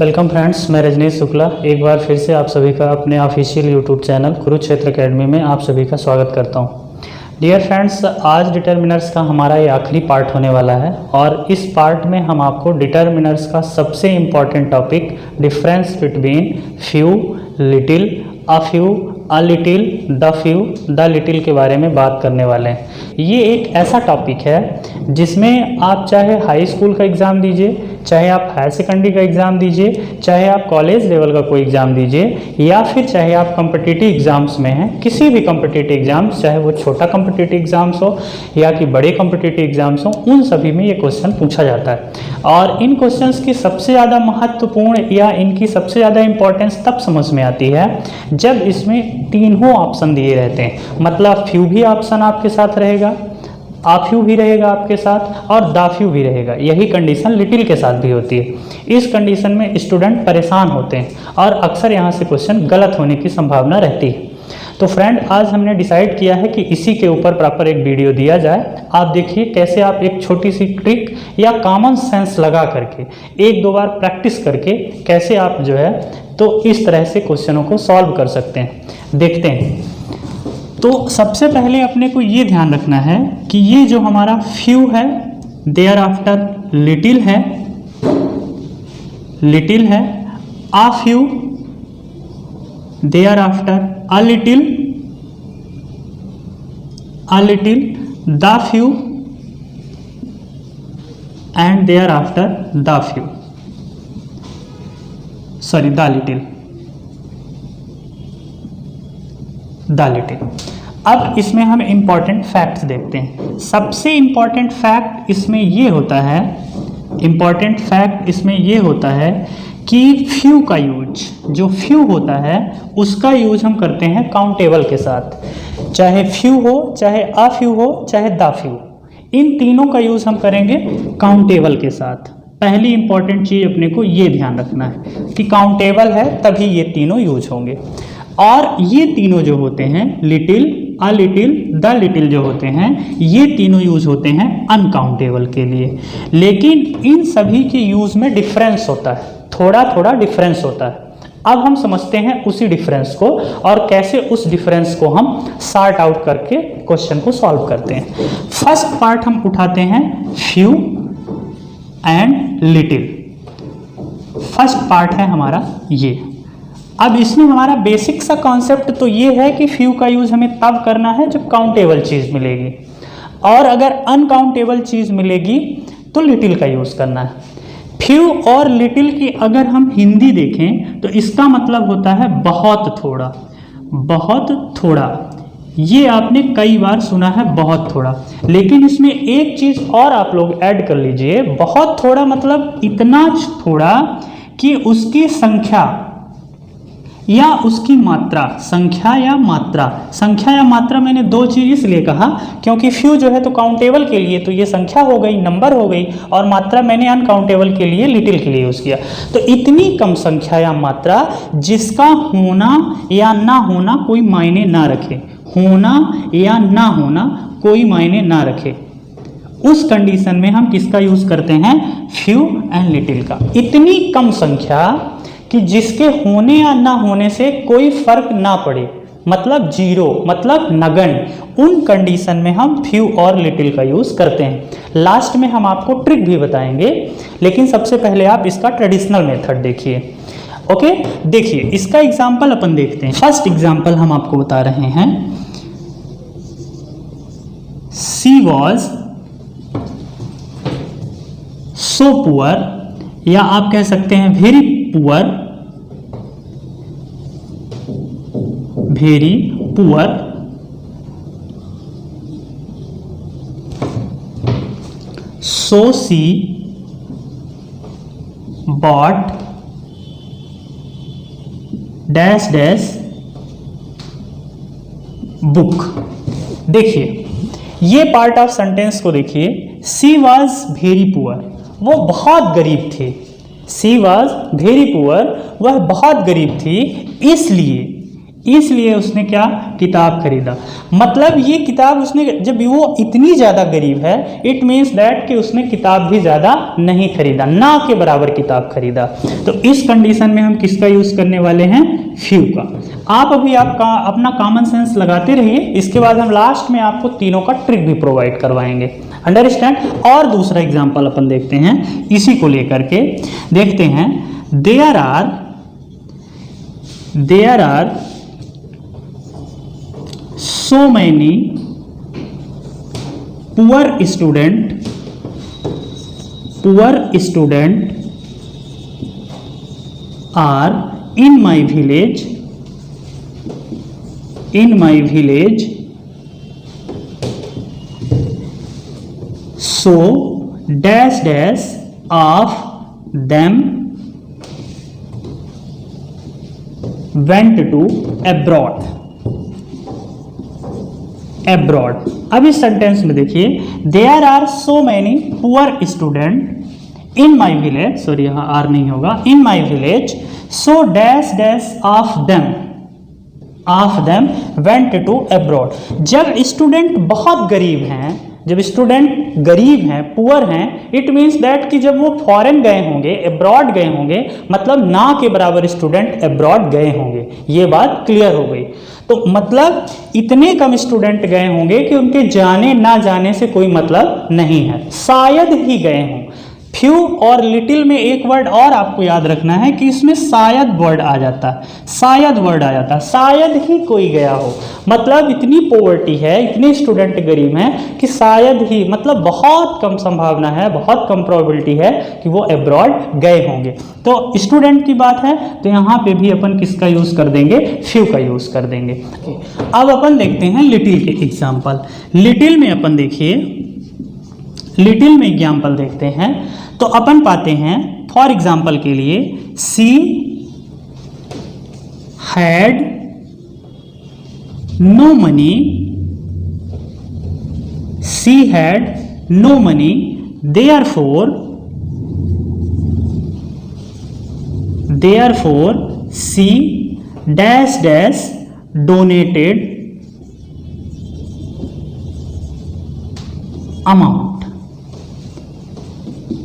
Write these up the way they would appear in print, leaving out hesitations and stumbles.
Welcome friends, मैं रजनीश शुक्ला एक बार फिर से आप सभी का अपने official YouTube channel Kurukshetra academy में आप सभी का स्वागत करता हूं। डियर फ्रेंड्स, आज डिटर्मिनर्स का हमारा ये आखिरी पार्ट होने वाला है और इस पार्ट में हम आपको डिटर्मिनर्स का सबसे important topic difference between few, little, a few, a little, the few, the little के बारे में बात करने वाले हैं। ये एक ऐसा टॉपिक है जिसमें आप चाहे हाई स्कूल का एग्ज़ाम दीजिए, चाहे आप हायर सेकेंडरी का एग्ज़ाम दीजिए, चाहे आप कॉलेज लेवल का कोई एग्ज़ाम दीजिए, या फिर चाहे आप कॉम्पिटिटिव एग्ज़ाम्स में हैं, किसी भी कॉम्पिटिटिव एग्ज़ाम्स, चाहे वो छोटा कॉम्पिटिटिव एग्ज़ाम्स हो या कि बड़े कॉम्पिटिटिव एग्ज़ाम्स हो, उन सभी में ये क्वेश्चन पूछा जाता है। और इन क्वेश्चंस की सबसे ज़्यादा महत्वपूर्ण या इनकी सबसे ज़्यादा इंपॉर्टेंस तब समझ में आती है जब इसमें तीनों ऑप्शन दिए रहते हैं। मतलब फ्यू भी ऑप्शन आपके साथ रहेगा, आ फ्यू भी रहेगा आपके साथ, और दा फ्यू भी रहेगा। यही कंडीशन लिटिल के साथ भी होती है। इस कंडीशन में स्टूडेंट परेशान होते हैं और अक्सर यहाँ से क्वेश्चन गलत होने की संभावना रहती है। तो फ्रेंड, आज हमने डिसाइड किया है कि इसी के ऊपर प्रॉपर एक वीडियो दिया जाए। आप देखिए कैसे आप एक छोटी सी ट्रिक या कॉमन सेंस लगा करके एक दो बार प्रैक्टिस करके कैसे आप जो है तो इस तरह से क्वेश्चनों को सॉल्व कर सकते हैं। देखते हैं। तो सबसे पहले अपने को ये ध्यान रखना है कि ये जो हमारा फ्यू है, देयर आफ्टर लिटिल है, लिटिल है, a few, thereafter a little, the few, and thereafter the few. Sorry, the little. अब इसमें हम इम्पॉर्टेंट फैक्ट्स देखते हैं। सबसे इम्पॉर्टेंट फैक्ट इसमें ये होता है, इम्पॉर्टेंट फैक्ट इसमें ये होता है कि फ्यू का यूज, जो फ्यू होता है उसका यूज हम करते हैं काउंटेबल के साथ। चाहे फ्यू हो, चाहे आ फ्यू हो, चाहे द फ्यू, इन तीनों का यूज हम करेंगे काउंटेबल के साथ। पहली इंपॉर्टेंट चीज अपने को ये ध्यान रखना है कि काउंटेबल है तभी ये तीनों यूज होंगे। और ये तीनों जो होते हैं, little, a little, the little जो होते हैं, ये तीनों यूज होते हैं अनकाउंटेबल के लिए। लेकिन इन सभी के यूज में डिफरेंस होता है, थोड़ा थोड़ा डिफरेंस होता है। अब हम समझते हैं उसी डिफरेंस को और कैसे उस डिफरेंस को हम सॉर्ट आउट करके क्वेश्चन को सॉल्व करते हैं। फर्स्ट पार्ट हम उठाते हैं few and little. First part है हमारा ये। अब इसमें हमारा बेसिक सा कॉन्सेप्ट तो ये है कि फ्यू का यूज हमें तब करना है जब काउंटेबल चीज मिलेगी, और अगर अनकाउंटेबल चीज मिलेगी तो लिटिल का यूज करना है। फ्यू और लिटिल की अगर हम हिंदी देखें तो इसका मतलब होता है बहुत थोड़ा, बहुत थोड़ा। ये आपने कई बार सुना है, बहुत थोड़ा। लेकिन इसमें एक चीज और आप लोग ऐड कर लीजिए, बहुत थोड़ा मतलब इतना थोड़ा कि उसकी संख्या या उसकी मात्रा, संख्या या मात्रा। संख्या या मात्रा मैंने दो चीज इसलिए कहा क्योंकि फ्यू जो है तो काउंटेबल के लिए तो ये संख्या हो गई, नंबर हो गई, और मात्रा मैंने अनकाउंटेबल के लिए, लिटिल के लिए यूज किया। तो इतनी कम संख्या या मात्रा जिसका होना या ना होना कोई मायने ना रखे, होना या ना होना कोई मायने ना रखे, उस कंडीशन में हम किसका यूज करते हैं? फ्यू एंड लिटिल का। इतनी कम संख्या कि जिसके होने या ना होने से कोई फर्क ना पड़े, मतलब जीरो, मतलब नगण्य, उन कंडीशन में हम फ्यू और लिटिल का यूज करते हैं। लास्ट में हम आपको ट्रिक भी बताएंगे, लेकिन सबसे पहले आप इसका ट्रेडिशनल मेथड देखिए। ओके, देखिए इसका एग्जाम्पल अपन देखते हैं। फर्स्ट एग्जाम्पल हम आपको बता रहे हैं, शी वॉज सो पुअर, या आप कह सकते हैं वेरी पुअर, वेरी पुअर, सो सी बॉट डैश डैश बुक। देखिए ये पार्ट ऑफ सेंटेंस को देखिए, सी वॉज वेरी पुअर, वो बहुत गरीब थे। सी वॉज वेरी पुअर, वह बहुत गरीब थी, इसलिए इसलिए उसने क्या किताब खरीदा। मतलब ये किताब उसने, जब वो इतनी ज़्यादा गरीब है, इट मीन्स दैट कि उसने किताब भी ज़्यादा नहीं खरीदा, ना के बराबर किताब खरीदा। तो इस कंडीशन में हम किसका यूज़ करने वाले हैं, फ्यू का। आप अभी आपका अपना कॉमन सेंस लगाते रहिए, इसके बाद हम लास्ट में आपको तीनों का ट्रिक भी प्रोवाइड करवाएंगे। अंडरस्टैंड। और दूसरा एग्जाम्पल अपन देखते हैं, इसी को लेकर के देखते हैं। There are so many poor student are in my village so dash of them went to abroad। अब इस सेंटेंस में देखिए, there are so many poor student in my village, sorry यहाँ आर नहीं होगा, in my village so dash of them went to abroad. जब student बहुत गरीब हैं, जब स्टूडेंट गरीब हैं, पुअर हैं, इट मीन्स दैट कि जब वो फॉरेन गए होंगे, अब्रॉड गए होंगे, मतलब ना के बराबर स्टूडेंट अब्रॉड गए होंगे। ये बात क्लियर हो गई। तो मतलब इतने कम स्टूडेंट गए होंगे कि उनके जाने ना जाने से कोई मतलब नहीं है, शायद ही गए हों। फ्यू और लिटिल में एक वर्ड और आपको याद रखना है कि इसमें शायद वर्ड आ जाता है, शायद ही कोई गया हो। मतलब इतनी पॉवर्टी है, इतने स्टूडेंट गरीब हैं कि शायद ही, मतलब बहुत कम संभावना है, बहुत कम प्रोबेबिलिटी है कि वो अब्रॉड गए होंगे। तो स्टूडेंट की बात है तो यहाँ पे भी अपन किसका यूज़ कर देंगे, फ्यू का यूज़ कर देंगे। अब अपन देखते हैं लिटिल के एग्जाम्पल। लिटिल में अपन देखिए, लिटिल में एग्जाम्पल देखते हैं तो अपन पाते हैं, फॉर एग्जाम्पल के लिए, she had no money, therefore she dash donated amount।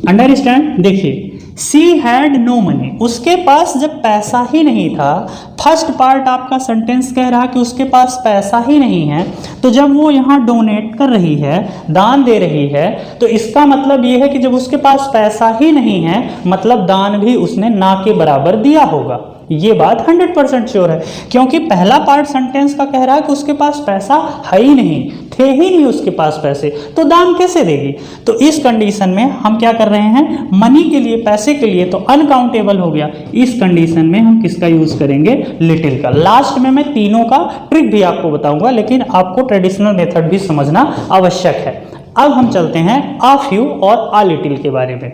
Understand. देखिए, सी हैड नो मनी, उसके पास जब पैसा ही नहीं था, फर्स्ट पार्ट आपका सेंटेंस कह रहा कि उसके पास पैसा ही नहीं है, तो जब वो यहाँ डोनेट कर रही है, दान दे रही है, तो इसका मतलब ये है कि जब उसके पास पैसा ही नहीं है, मतलब दान भी उसने ना के बराबर दिया होगा। ये बात 100% श्योर है, क्योंकि पहला पार्ट सेंटेंस का कह रहा है कि उसके पास पैसा है ही नहीं, थे ही नहीं उसके पास पैसे, तो दान कैसे देगी। तो इस कंडीशन में हम क्या कर रहे हैं, मनी के लिए, पैसे के लिए तो अनकाउंटेबल हो गया। इस कंडीशन में हम किसका यूज करेंगे, लिटिल का। लास्ट में मैं तीनों का ट्रिक भी आपको बताऊंगा, लेकिन आपको ट्रेडिशनल मेथड भी समझना आवश्यक है। अब हम चलते हैं आ फ्यू और आ लिटिल के बारे में।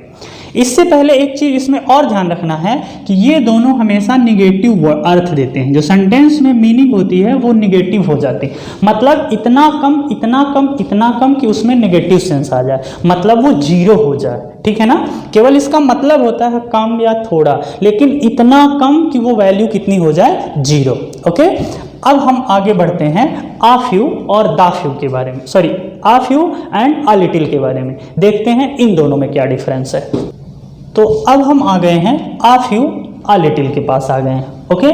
इससे पहले एक चीज इसमें और ध्यान रखना है कि ये दोनों हमेशा निगेटिव अर्थ देते हैं। जो सेंटेंस में मीनिंग होती है वो निगेटिव हो जाती है, मतलब इतना कम, इतना कम, इतना कम कि उसमें निगेटिव सेंस आ जाए, मतलब वो जीरो हो जाए। ठीक है ना, केवल इसका मतलब होता है कम या थोड़ा, लेकिन इतना कम कि वो वैल्यू कितनी हो जाए, जीरो। ओके, अब हम आगे बढ़ते हैं आ फ्यू और दा फ्यू के बारे में, sorry uh few and uh little के बारे में। देखते हैं इन दोनों में क्या डिफरेंस है। तो अब हम आ गए हैं आ फ्यू आ लिटिल के पास आ गए हैं। ओके,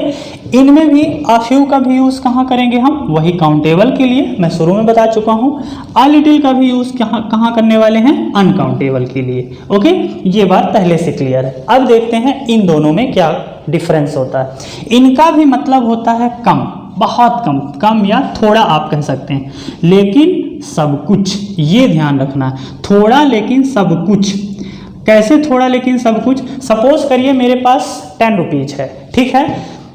इनमें भी आ फ्यू का भी यूज कहाँ करेंगे हम, वही काउंटेबल के लिए, मैं शुरू में बता चुका हूँ। आ लिटिल का भी यूज कहाँ करने वाले हैं, अनकाउंटेबल के लिए। ओके, ये बात पहले से क्लियर है। अब देखते हैं इन दोनों में क्या डिफरेंस होता है। इनका भी मतलब होता है कम, बहुत कम, कम या थोड़ा आप कह सकते हैं, लेकिन सब कुछ, ये ध्यान रखना है, थोड़ा लेकिन सब कुछ। कैसे थोड़ा लेकिन सब कुछ, सपोज करिए मेरे पास 10 रुपीज है, ठीक है,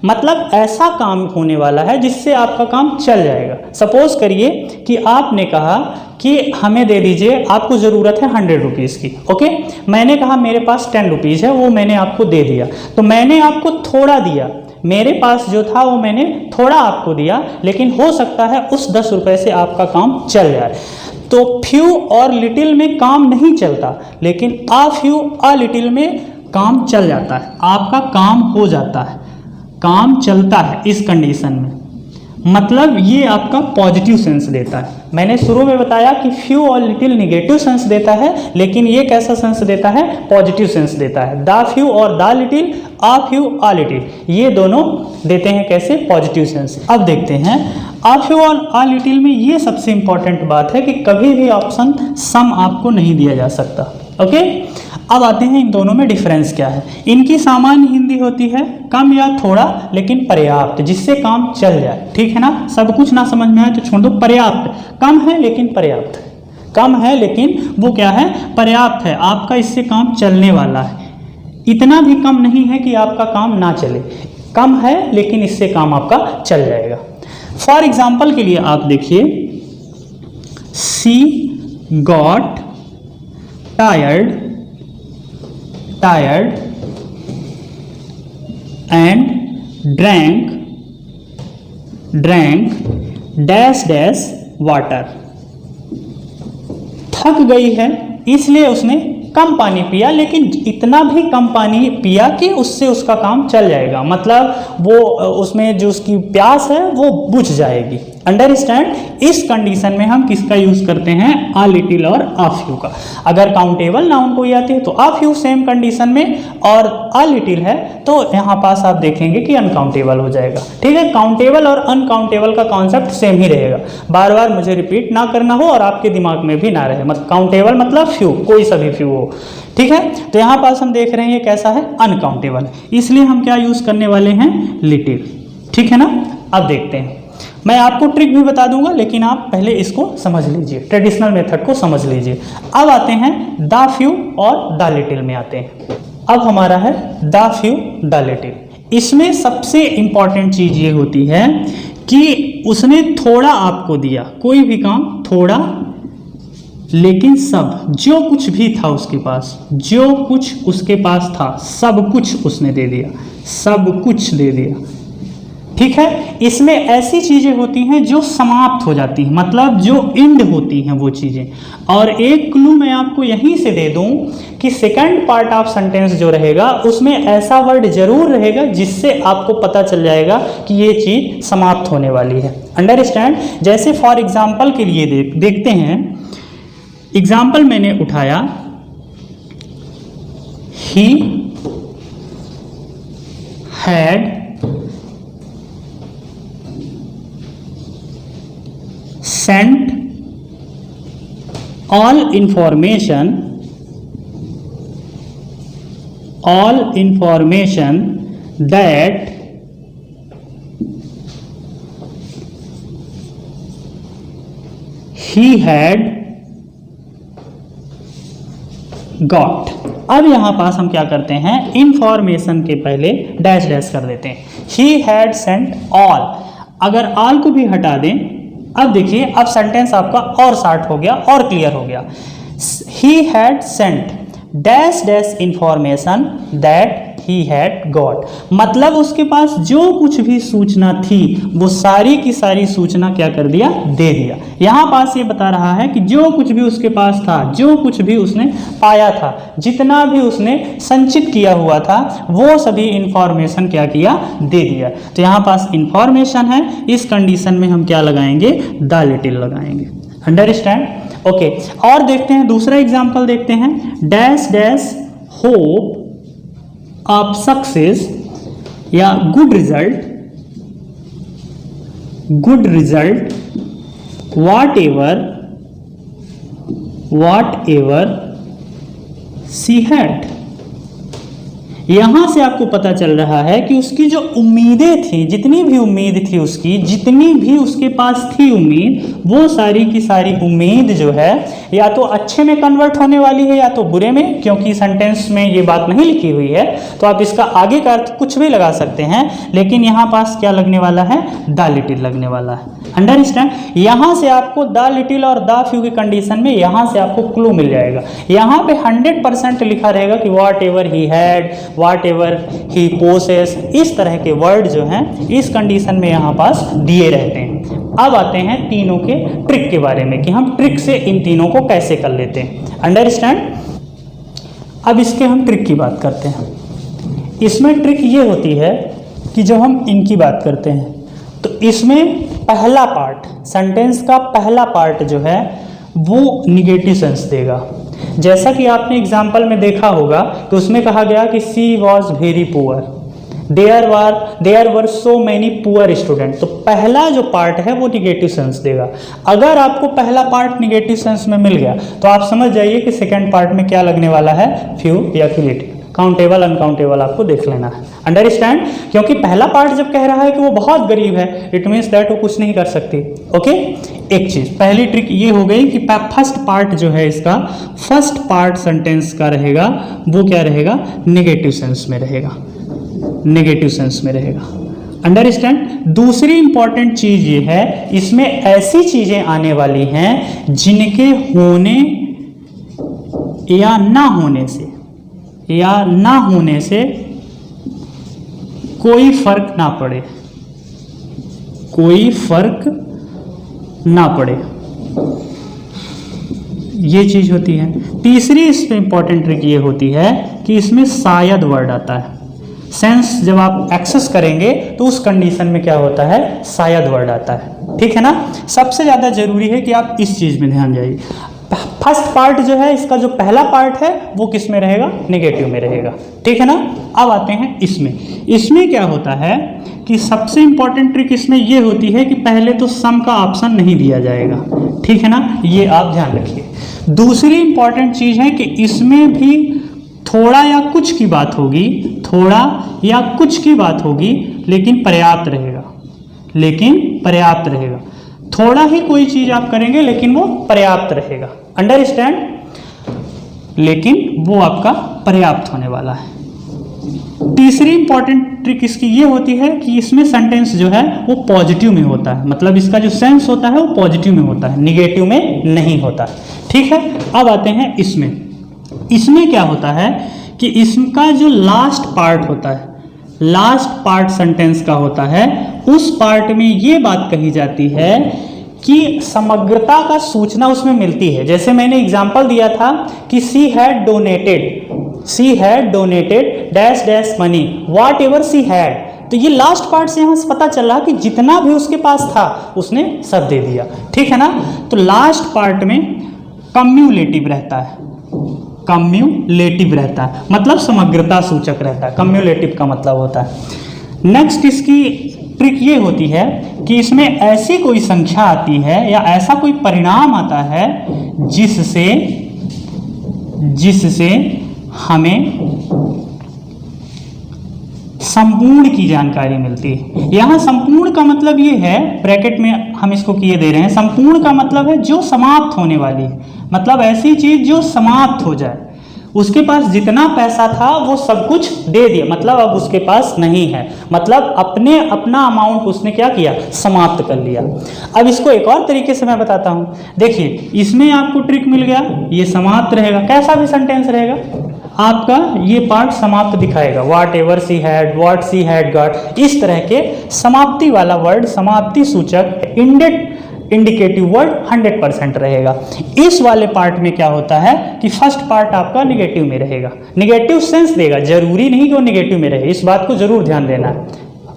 मतलब ऐसा काम होने वाला है जिससे आपका काम चल जाएगा। सपोज करिए कि आपने कहा कि हमें दे दीजिए, आपको ज़रूरत है 100 रुपीज़ की। ओके, मैंने कहा मेरे पास 10 रुपीज़ है, वो मैंने आपको दे दिया, तो मैंने आपको थोड़ा दिया, मेरे पास जो था वो मैंने थोड़ा आपको दिया, लेकिन हो सकता है उस 10 रुपये से आपका काम चल जाए। तो फ्यू और लिटिल में काम नहीं चलता, लेकिन आ फ्यू आ लिटिल में काम चल जाता है, आपका काम हो जाता है, काम चलता है इस कंडीशन में। मतलब ये आपका पॉजिटिव सेंस देता है। मैंने शुरू में बताया कि फ्यू और लिटिल निगेटिव सेंस देता है, लेकिन ये कैसा सेंस देता है? पॉजिटिव सेंस देता है। द फ्यू और the little, uh few uh little, ये दोनों देते हैं कैसे? Positive sense. अब देखते हैं आ फ्यू और आ लिटिल में ये सबसे इंपॉर्टेंट बात है कि कभी भी ऑप्शन सम आपको नहीं दिया जा सकता। ओके, अब आते हैं इन दोनों में डिफरेंस क्या है। इनकी सामान्य हिंदी होती है कम या थोड़ा लेकिन पर्याप्त, जिससे काम चल जाए। ठीक है ना, सब कुछ ना समझ में आए तो छोड़ दो। पर्याप्त, कम है लेकिन पर्याप्त, कम है लेकिन वो क्या है? पर्याप्त है, आपका इससे काम चलने वाला है। इतना भी कम नहीं है कि आपका काम ना चले, कम है लेकिन इससे काम आपका चल जाएगा। फॉर एग्जाम्पल के लिए आप देखिए, she got tired and drank dash dash water. थक गई है इसलिए उसने कम पानी पिया, लेकिन इतना भी कम पानी पिया कि उससे उसका काम चल जाएगा। मतलब वो उसमें जो उसकी प्यास है वो बुझ जाएगी। अंडरस्टैंड? इस कंडीशन में हम किसका यूज करते हैं? आ लिटिल और आ फ्यू का। अगर काउंटेबल नाउन कोई आती है तो आ फ्यू सेम कंडीशन में, और आ लिटिल है तो यहाँ पास आप देखेंगे कि अनकाउंटेबल हो जाएगा। ठीक है, काउंटेबल और अनकाउंटेबल का कॉन्सेप्ट सेम ही रहेगा। बार बार मुझे रिपीट ना करना हो और आपके दिमाग में भी ना रहे। मतलब काउंटेबल मतलब फ्यू, कोई सा भी फ्यू हो। ठीक है, तो यहाँ पास हम देख रहे हैं ये कैसा है? अनकाउंटेबल, इसलिए हम क्या यूज करने वाले हैं? लिटिल। ठीक है ना, अब देखते हैं। मैं आपको ट्रिक भी बता दूंगा, लेकिन आप पहले इसको समझ लीजिए, ट्रेडिशनल मेथड को समझ लीजिए। अब आते हैं द फ्यू और द लिटिल में आते हैं। अब हमारा है द फ्यू द लिटिल। इसमें सबसे इंपॉर्टेंट चीज ये होती है कि उसने थोड़ा आपको दिया, कोई भी काम थोड़ा, लेकिन सब, जो कुछ भी था उसके पास, जो कुछ उसके पास था सब कुछ उसने दे दिया, सब कुछ दे दिया। ठीक है, इसमें ऐसी चीजें होती हैं जो समाप्त हो जाती हैं, मतलब जो एंड होती हैं वो चीजें। और एक क्लू मैं आपको यहीं से दे दूं कि सेकंड पार्ट ऑफ सेंटेंस जो रहेगा उसमें ऐसा वर्ड जरूर रहेगा जिससे आपको पता चल जाएगा कि ये चीज समाप्त होने वाली है। अंडरस्टैंड? जैसे फॉर एग्जाम्पल के लिए देखते हैं। एग्जाम्पल मैंने उठाया, he had sent all information that he had got। अब यहां पास हम क्या करते हैं? इंफॉर्मेशन के पहले डैश डैश कर देते हैं। he had sent all, अगर all को भी हटा दें, अब देखिए, अब सेंटेंस आपका और शार्ट हो गया और क्लियर हो गया। He had sent dash dash information that he had got, मतलब उसके पास जो कुछ भी सूचना थी वो सारी की सारी सूचना क्या कर दिया? दे दिया। यहाँ पास ये बता रहा है कि जो कुछ भी उसके पास था, जो कुछ भी उसने पाया था, जितना भी उसने संचित किया हुआ था, वो सभी इंफॉर्मेशन क्या किया? दे दिया। तो यहाँ पास इंफॉर्मेशन है, इस कंडीशन में हम क्या लगाएंगे? द लिटिल लगाएंगे। अंडरस्टैंड? ओके, और देखते हैं दूसरा एग्जाम्पल देखते हैं। Dash dash hope of success या good result whatever she had. यहां से आपको पता चल रहा है कि उसकी जो उम्मीदें थी, जितनी भी उम्मीद थी उसकी, जितनी भी उसके पास थी उम्मीद, वो सारी की सारी उम्मीद जो है या तो अच्छे में कन्वर्ट होने वाली है या तो बुरे में, क्योंकि सेंटेंस में ये बात नहीं लिखी हुई है तो आप इसका आगे का अर्थ कुछ भी लगा सकते हैं, लेकिन यहाँ पास क्या लगने वाला है? द लिटिल लगने वाला है। अंडरस्टैंड? यहाँ से आपको द लिटिल और द फ्यू की कंडीशन में यहाँ से आपको क्लू मिल जाएगा। यहाँ पे 100% लिखा रहेगा कि whatever he had, whatever he possess, इस तरह के वर्ड जो हैं इस कंडीशन में यहाँ पास दिए रहते हैं। अब आते हैं तीनों के ट्रिक के बारे में कि हम ट्रिक से इन तीनों को कैसे कर लेते हैं। अंडरस्टैंड? अब इसके हम ट्रिक की बात करते हैं। इसमें ट्रिक ये होती है कि जब हम इनकी बात करते हैं तो इसमें पहला पार्ट, सेंटेंस का पहला पार्ट जो है वो निगेटिव सेंस देगा। जैसा कि आपने एग्जाम्पल में देखा होगा तो उसमें कहा गया कि she was very poor, there were so many poor student. तो पहला जो पार्ट है वो निगेटिव सेंस देगा। अगर आपको पहला पार्ट निगेटिव सेंस में मिल गया तो आप समझ जाइए कि सेकेंड पार्ट में क्या लगने वाला है, फ्यू या फ्यू लिटिल। काउंटेबल अनकाउंटेबल आपको देख लेना है, अंडरस्टैंड। क्योंकि पहला पार्ट जब कह रहा है कि वो बहुत गरीब है, इट मीन्स दैट वो कुछ नहीं कर सकती। ओके, एक चीज पहली ट्रिक ये हो गई कि फर्स्ट पार्ट जो है इसका, फर्स्ट पार्ट सेंटेंस का रहेगा वो क्या रहेगा, निगेटिव सेंस में रहेगा, निगेटिव सेंस में रहेगा, अंडरस्टैंड। दूसरी इंपॉर्टेंट चीज ये है, इसमें ऐसी चीजें आने वाली हैं जिनके होने या ना होने से कोई फर्क ना पड़े, कोई फर्क ना पड़े, ये चीज होती है। तीसरी इसमें इंपॉर्टेंट ट्रिक ये होती है कि इसमें शायद वर्ड आता है। सेंस जब आप एक्सेस करेंगे तो उस कंडीशन में क्या होता है, शायद वर्ड आता है, ठीक है ना। सबसे ज्यादा जरूरी है कि आप इस चीज में ध्यान जाइए। फर्स्ट पार्ट जो है इसका, जो पहला पार्ट है वो किस में रहेगा, नेगेटिव में रहेगा, ठीक है ना। अब आते हैं इसमें क्या होता है कि सबसे इंपॉर्टेंट ट्रिक इसमें ये होती है कि पहले तो सम का ऑप्शन नहीं दिया जाएगा, ठीक है ना, ये आप ध्यान रखिए। दूसरी इंपॉर्टेंट चीज है कि इसमें भी थोड़ा या कुछ की बात होगी, थोड़ा या कुछ की बात होगी, लेकिन पर्याप्त रहेगा, लेकिन पर्याप्त रहेगा। थोड़ा ही कोई चीज आप करेंगे लेकिन वो पर्याप्त रहेगा, अंडरस्टैंड, लेकिन वो आपका पर्याप्त होने वाला है। तीसरी इंपॉर्टेंट ट्रिक इसकी ये होती है कि इसमें सेंटेंस जो है वो पॉजिटिव में होता है, मतलब इसका जो सेंस होता है वो पॉजिटिव में होता है, निगेटिव में नहीं होता, ठीक है। अब आते हैं इसमें क्या होता है कि इसका जो लास्ट पार्ट होता है, लास्ट पार्ट सेंटेंस का होता है, उस पार्ट में ये बात कही जाती है कि समग्रता का सूचना उसमें मिलती है। जैसे मैंने एग्जांपल दिया था कि she had donated dash dash money what ever she had. तो ये लास्ट पार्ट से यहाँ से पता चल रहा कि जितना भी उसके पास था उसने सब दे दिया, ठीक है ना। तो लास्ट पार्ट में कम्युलेटिव रहता है, कम्युलेटिव रहता है, मतलब समग्रता सूचक रहता है, कम्युलेटिव का मतलब होता है। नेक्स्ट इसकी ट्रिक ये होती है कि इसमें ऐसी कोई संख्या आती है या ऐसा कोई परिणाम आता है जिससे हमें संपूर्ण की जानकारी मिलती है। यहाँ संपूर्ण का मतलब ये है, ब्रैकेट में हम इसको किए दे रहे हैं, संपूर्ण का मतलब है जो समाप्त होने वाली है, मतलब ऐसी चीज जो समाप्त हो जाए। उसके पास जितना पैसा था वो सब कुछ दे दिया, मतलब अब उसके पास नहीं है, मतलब अपना अमाउंट उसने क्या किया, समाप्त कर लिया। अब इसको एक और तरीके से मैं बताता हूं, देखिए इसमें आपको ट्रिक मिल गया, ये समाप्त रहेगा, कैसा भी सेंटेंस रहेगा आपका ये पार्ट समाप्त दिखाएगा, what ever she had, what she had got, इस तरह के समाप्ति वाला वर्ड, समाप्ति सूचक इंडिकेटिव वर्ड 100% रहेगा। इस वाले पार्ट में क्या होता है कि फर्स्ट पार्ट आपका निगेटिव में रहेगा, निगेटिव सेंस देगा, जरूरी नहीं कि वो निगेटिव में रहे, इस बात को जरूर ध्यान देना है।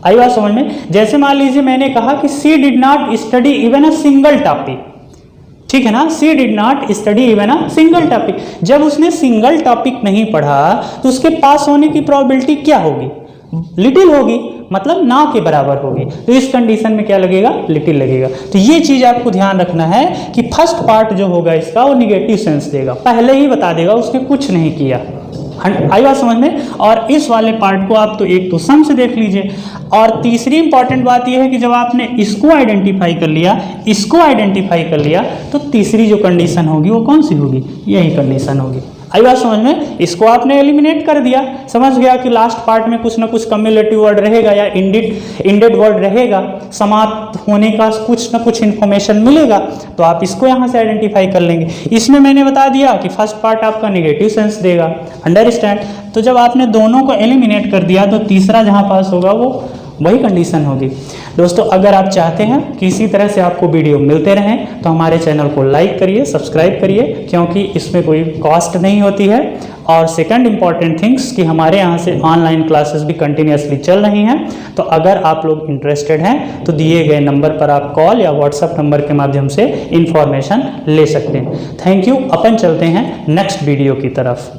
आई बात समझ में। जैसे मान लीजिए मैंने कहा कि she did not study even a single topic, ठीक है ना, she did not study even a single topic. जब उसने सिंगल टॉपिक नहीं पढ़ा तो उसके पास होने की प्रोबेबिलिटी क्या होगी, लिटिल होगी, मतलब ना के बराबर होगी। तो इस कंडीशन में क्या लगेगा, लिटिल लगेगा। तो ये चीज आपको ध्यान रखना है कि फर्स्ट पार्ट जो होगा इसका वो निगेटिव सेंस देगा, पहले ही बता देगा उसने कुछ नहीं किया। आई बात समझ में। और इस वाले पार्ट को आप तो एक तो सम से देख लीजिए, और तीसरी इंपॉर्टेंट बात यह है कि जब आपने इसको आइडेंटिफाई कर लिया, तो तीसरी जो कंडीशन होगी वो कौन सी होगी, यही कंडीशन होगी। आई बात समझ में। इसको आपने एलिमिनेट कर दिया, समझ गया कि लास्ट पार्ट में कुछ ना कुछ कम्युलेटिव वर्ड रहेगा या इंडेड वर्ड रहेगा, समाप्त होने का कुछ ना कुछ इंफॉर्मेशन मिलेगा, तो आप इसको यहाँ से आइडेंटिफाई कर लेंगे। इसमें मैंने बता दिया कि फर्स्ट पार्ट आपका नेगेटिव सेंस देगा, अंडरस्टैंड। तो जब आपने दोनों को एलिमिनेट कर दिया तो तीसरा जहाँ पास होगा वो वही कंडीशन होगी। दोस्तों अगर आप चाहते हैं कि इसी तरह से आपको वीडियो मिलते रहें तो हमारे चैनल को लाइक करिए, सब्सक्राइब करिए, क्योंकि इसमें कोई कॉस्ट नहीं होती है और सेकंड इम्पॉर्टेंट थिंग्स कि हमारे यहाँ से ऑनलाइन क्लासेस भी कंटिन्यूसली चल रही हैं, तो अगर आप लोग इंटरेस्टेड हैं तो दिए गए नंबर पर आप कॉल या व्हाट्सएप नंबर के माध्यम से इंफॉर्मेशन ले सकते हैं। Thank you. अपन चलते हैं नेक्स्ट वीडियो की तरफ।